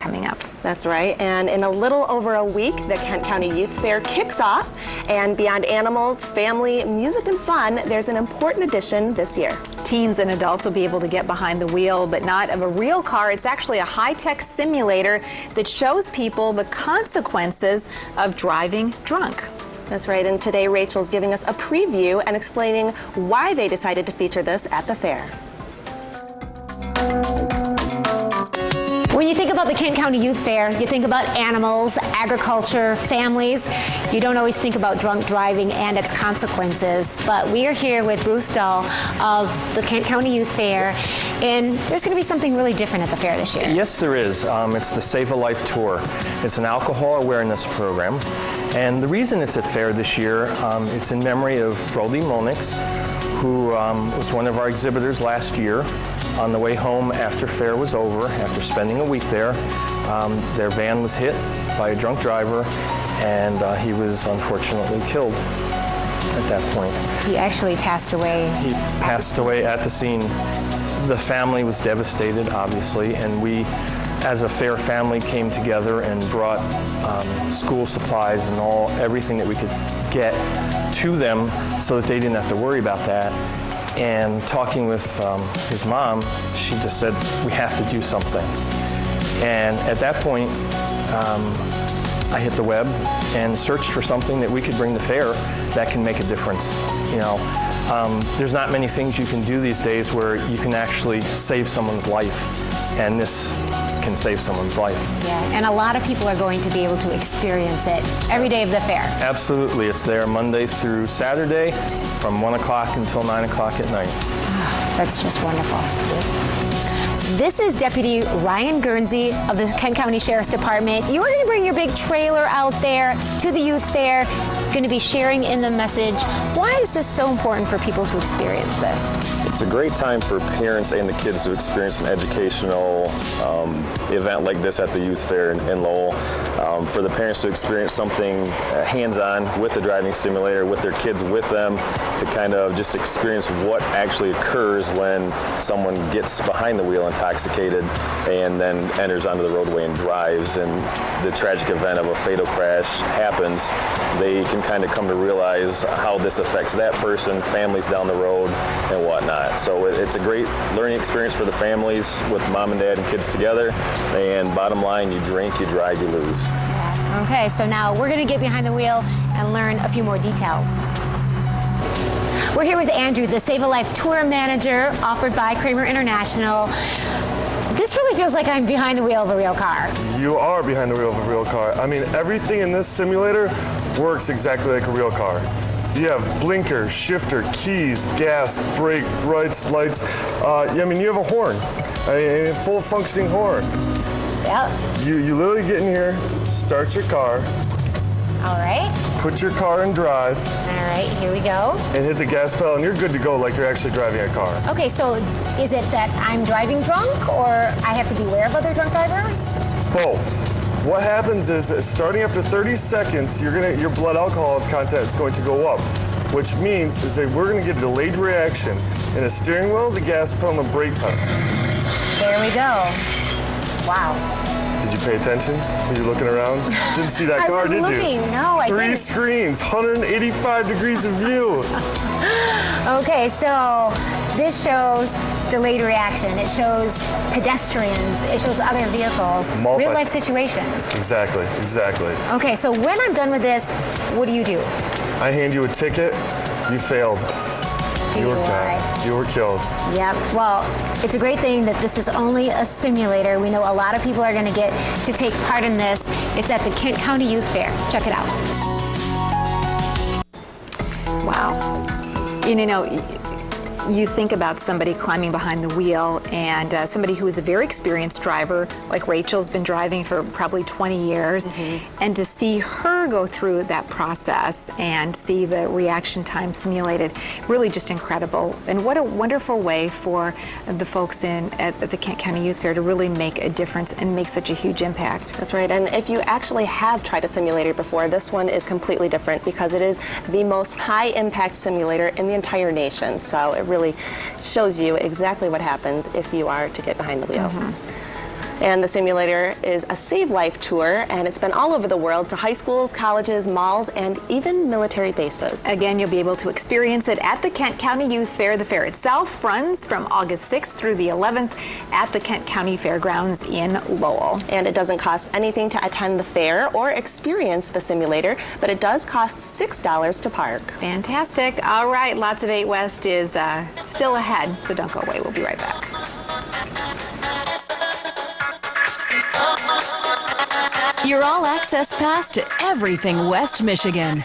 coming up. That's right, and in a little over a week, the Kent County Youth Fair kicks off, and beyond animals, family, music, and fun, there's an important addition this year. Teens and adults will be able to get behind the wheel, but not of a real car. It's actually a high-tech simulator that shows people the consequences of driving drunk. That's right, and today Rachel's giving us a preview and explaining why they decided to feature this at the fair. When you think about the Kent County Youth Fair, you think about animals, agriculture, families. You don't always think about drunk driving and its consequences. But we are here with Bruce Dahl of the Kent County Youth Fair, and there's going to be something really different at the fair this year. Yes, there is. It's the Save a Life Tour. It's an alcohol awareness program. And the reason it's at fair this year, it's in memory of Brody Monix, who was one of our exhibitors last year. On the way home after fair was over, after spending a week there, their van was hit by a drunk driver, and he was unfortunately killed at that point. He actually passed away. He passed away at the scene. The family was devastated, obviously, and we, as a fair family, came together and brought school supplies and everything that we could get to them so that they didn't have to worry about that. And talking with his mom, she just said, we have to do something. And at that point, I hit the web and searched for something that we could bring to fair that can make a difference. You know, there's not many things you can do these days where you can actually save someone's life, and this can save someone's life. Yeah, and a lot of people are going to be able to experience it every day of the fair. Absolutely. It's there Monday through Saturday from 1 o'clock until 9 o'clock at night. That's just wonderful. This is Deputy Ryan Guernsey of the Kent County Sheriff's Department. You are going to bring your big trailer out there to the youth fair, going to be sharing in the message. Why is this so important for people to experience this? It's a great time for parents and the kids to experience an educational event like this at the youth fair in Lowell. For the parents to experience something hands-on with the driving simulator, with their kids with them, to kind of just experience what actually occurs when someone gets behind the wheel intoxicated and then enters onto the roadway and drives, and the tragic event of a fatal crash happens. They can kind of come to realize how this affects that person, families down the road, and whatnot. So it's a great learning experience for the families with mom and dad and kids together. And bottom line, you drink, you drive, you lose. Okay, so now we're going to get behind the wheel and learn a few more details. We're here with Andrew, the Save a Life Tour Manager offered by Kramer International. This really feels like I'm behind the wheel of a real car. You are behind the wheel of a real car. I mean, everything in this simulator works exactly like a real car. You have blinker, shifter, keys, gas, brake, brights, lights. I mean, you have a horn, a full functioning horn. Yep. You literally get in here, start your car. All right. Put your car in drive. All right, here we go. And hit the gas pedal, and you're good to go like you're actually driving a car. Okay, so is it that I'm driving drunk, or I have to beware of other drunk drivers? Both. What happens is that starting after 30 seconds, your blood alcohol content is going to go up, which means is that we're going to get a delayed reaction in the steering wheel, the gas pedal, and the brake pedal. There we go. Wow. Did you pay attention? Were you looking around? Didn't see that car, did you? I was looking. No, I didn't. 3 screens, 185 degrees of view. Okay, so this shows delayed reaction. It shows pedestrians. It shows other vehicles. Real life situations. Exactly, exactly. Okay, so when I'm done with this, what do? I hand you a ticket. You failed. You were killed. Yep. Well, it's a great thing that this is only a simulator. We know a lot of people are going to get to take part in this. It's at the Kent County Youth Fair. Check it out. Wow. You know, you think about somebody climbing behind the wheel, and somebody who is a very experienced driver, like Rachel's been driving for probably 20 years, and to see her go through that process and see the reaction time simulated, really just incredible. And what a wonderful way for the folks at the Kent County Youth Fair to really make a difference and make such a huge impact. That's right, and if you actually have tried a simulator before, this one is completely different because it is the most high-impact simulator in the entire nation. So it really shows you exactly what happens if you are to get behind the wheel. And the simulator is a Save Life tour, and it's been all over the world to high schools, colleges, malls, and even military bases. Again, you'll be able to experience it at the Kent County Youth Fair. The fair itself runs from August 6th through the 11th at the Kent County Fairgrounds in Lowell. And it doesn't cost anything to attend the fair or experience the simulator, but it does cost $6 to park. Fantastic. All right, Lots of 8 West is still ahead, so don't go away. We'll be right back. Your all-access pass to everything West Michigan.